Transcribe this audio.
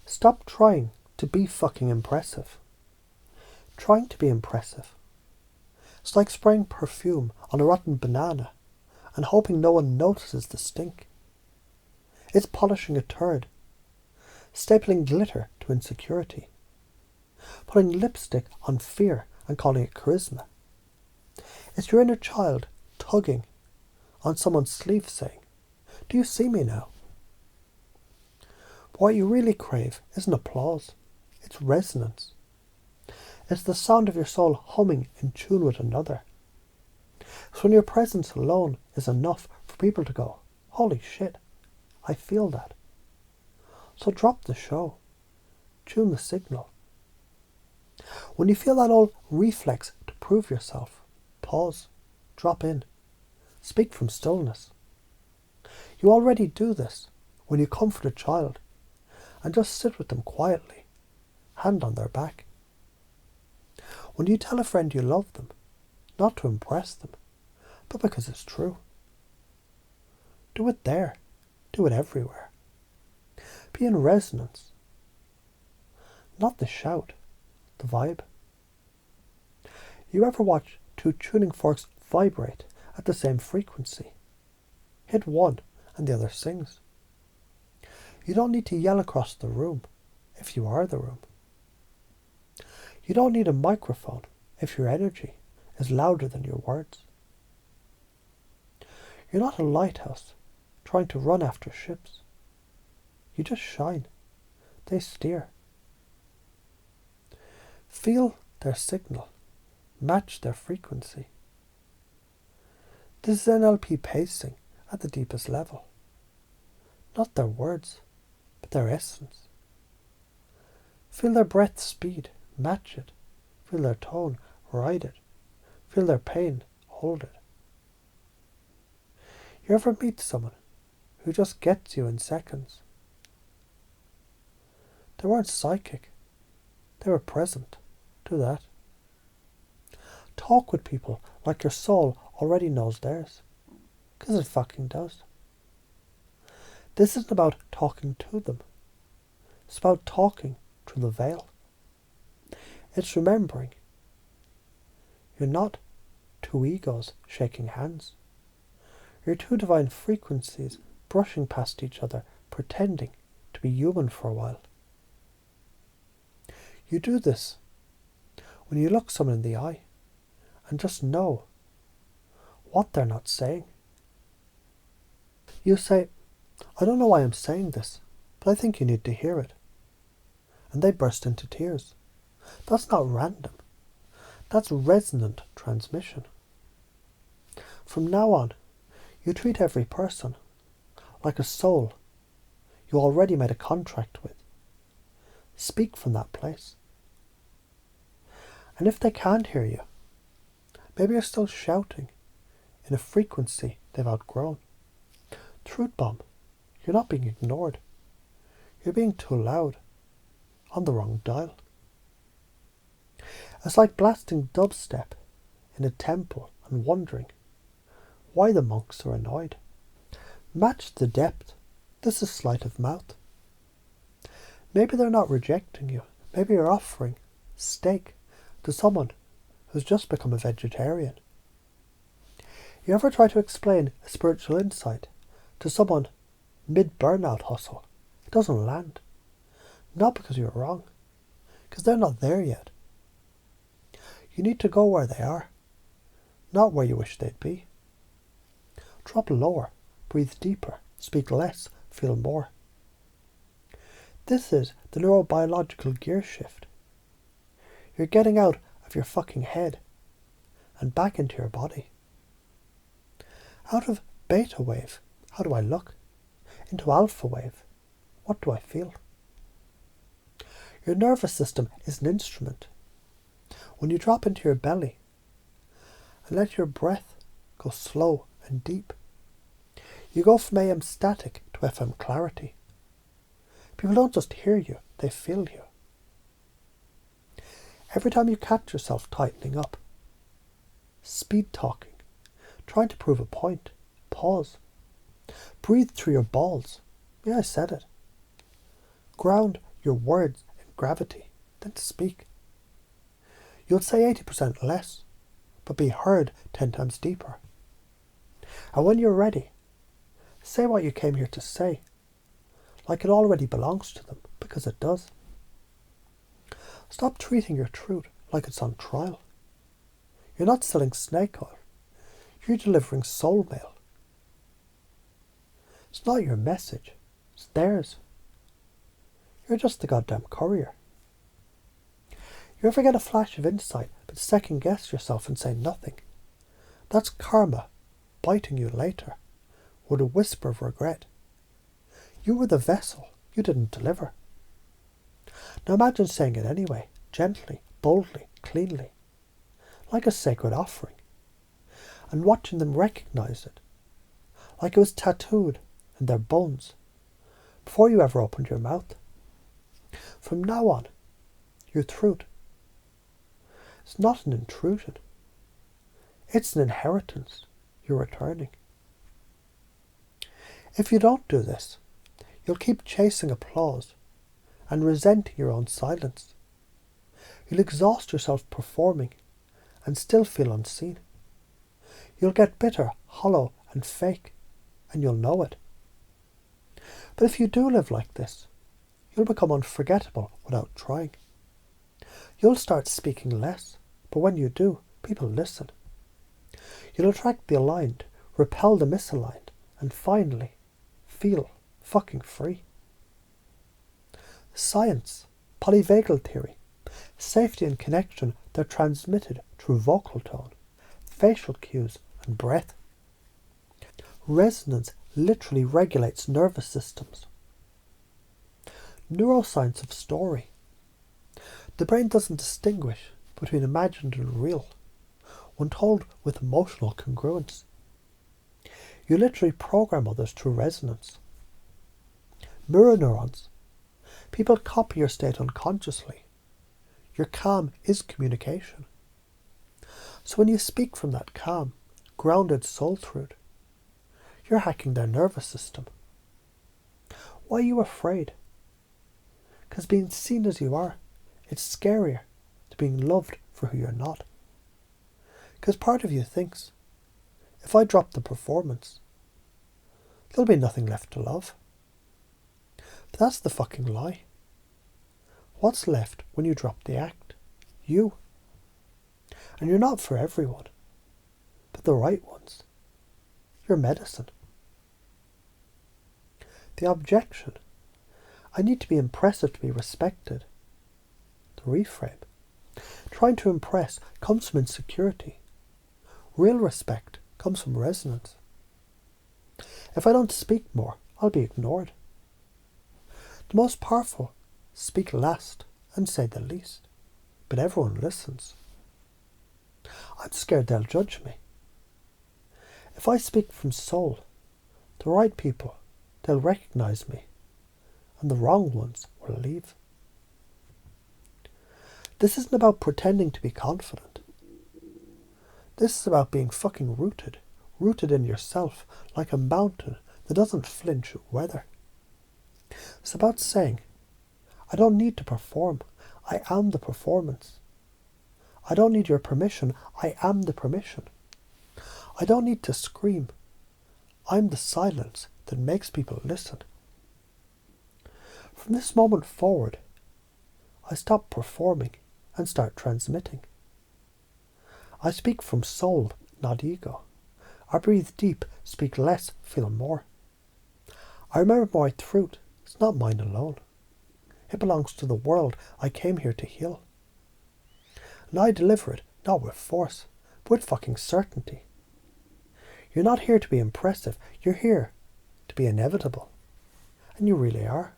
Stop trying to be fucking impressive. Trying to be impressive. It's like spraying perfume on a rotten banana and hoping no one notices the stink. It's polishing a turd. Stapling glitter to insecurity. Putting lipstick on fear and calling it charisma. It's your inner child tugging on someone's sleeve saying, "Do you see me now?" But what you really crave isn't applause. It's resonance. It's the sound of your soul humming in tune with another. So when your presence alone is enough for people to go, "Holy shit, I feel that." So drop the show. Tune the signal. When you feel that old reflex to prove yourself, pause. Drop in. Speak from stillness. You already do this when you comfort a child and just sit with them quietly, hand on their back. When you tell a friend you love them, not to impress them, but because it's true. Do it there. Do it everywhere. Be in resonance. Not the shout, the vibe. You ever watch two tuning forks vibrate at the same frequency? Hit one and the other sings. You don't need to yell across the room if you are the room. You don't need a microphone if your energy is louder than your words. You're not a lighthouse trying to run after ships. You just shine. They steer. Feel their signal. Match their frequency. This is NLP pacing at the deepest level. Not their words, but their essence. Feel their breath speed. Match it. Feel their tone. Ride it. Feel their pain. Hold it. You ever meet someone who just gets you in seconds? They weren't psychic. They were present. Do that. Talk with people like your soul already knows theirs. Because it fucking does. This isn't about talking to them. It's about talking through the veil. It's remembering. You're not two egos shaking hands. You're two divine frequencies brushing past each other, pretending to be human for a while. You do this when you look someone in the eye and just know what they're not saying. You say, "I don't know why I'm saying this, but I think you need to hear it." And they burst into tears. That's not random. That's resonant transmission. From now on, you treat every person like a soul you already made a contract with. Speak from that place. And if they can't hear you, maybe you're still shouting in a frequency they've outgrown. Truth bomb. You're not being ignored. You're being too loud. On the wrong dial. It's like blasting dubstep in a temple and wondering why the monks are annoyed. Match the depth. This is sleight of mouth. Maybe they're not rejecting you. Maybe you're offering steak to someone who's just become a vegetarian. You ever try to explain a spiritual insight to someone mid-burnout hustle? It doesn't land. Not because you're wrong, because they're not there yet. You need to go where they are, not where you wish they'd be. Drop lower, breathe deeper, speak less, feel more. This is the neurobiological gear shift. You're getting out of your fucking head and back into your body. Out of beta wave, how do I look? Into alpha wave, what do I feel? Your nervous system is an instrument. When you drop into your belly and let your breath go slow and deep, you go from AM static to FM clarity. People don't just hear you, they feel you. Every time you catch yourself tightening up, speed talking, trying to prove a point, pause. Breathe through your balls. Yeah, I said it. Ground your words in gravity than to speak. You'll say 80% less, but be heard 10 times deeper. And when you're ready, say what you came here to say, like it already belongs to them, because it does. Stop treating your truth like it's on trial. You're not selling snake oil. You're delivering soul mail. It's not your message. It's theirs. You're just the goddamn courier. You ever get a flash of insight but second guess yourself and say nothing? That's karma biting you later with a whisper of regret. You were the vessel. You didn't deliver. Now imagine saying it anyway, gently, boldly, cleanly, like a sacred offering, and watching them recognize it, like it was tattooed in their bones, before you ever opened your mouth. From now on, your truth, it's not an intrusion. It's an inheritance you're returning. If you don't do this, you'll keep chasing applause and resenting your own silence. You'll exhaust yourself performing and still feel unseen. You'll get bitter, hollow and fake, and you'll know it. But if you do live like this, you'll become unforgettable without trying. You'll start speaking less, but when you do, people listen. You'll attract the aligned, repel the misaligned, and finally feel fucking free. Science, polyvagal theory, safety and connection, they're transmitted through vocal tone, facial cues and breath. Resonance literally regulates nervous systems. Neuroscience of story. The brain doesn't distinguish between imagined and real when told with emotional congruence. You literally program others through resonance. Mirror neurons. People copy your state unconsciously. Your calm is communication. So when you speak from that calm, grounded soul truth, you're hacking their nervous system. Why are you afraid? Because being seen as you are, it's scarier to being loved for who you're not. Because part of you thinks, if I drop the performance, there'll be nothing left to love. But that's the fucking lie. What's left when you drop the act? You. And you're not for everyone, but the right ones. You're medicine. The objection. I need to be impressive to be respected. The reframe. Trying to impress comes from insecurity. Real respect comes from resonance. If I don't speak more, I'll be ignored. The most powerful speak last and say the least, but everyone listens. I'm scared they'll judge me. If I speak from soul, the right people, they'll recognize me, and the wrong ones will leave. This isn't about pretending to be confident. This is about being fucking rooted in yourself like a mountain that doesn't flinch at weather. It's about saying, I don't need to perform. I am the performance. I don't need your permission. I am the permission. I don't need to scream. I'm the silence that makes people listen. From this moment forward, I stop performing and start transmitting. I speak from soul, not ego. I breathe deep, speak less, feel more. I remember my truth. It's not mine alone. It belongs to the world I came here to heal. And I deliver it, not with force, but with fucking certainty. You're not here to be impressive. You're here to be inevitable. And you really are.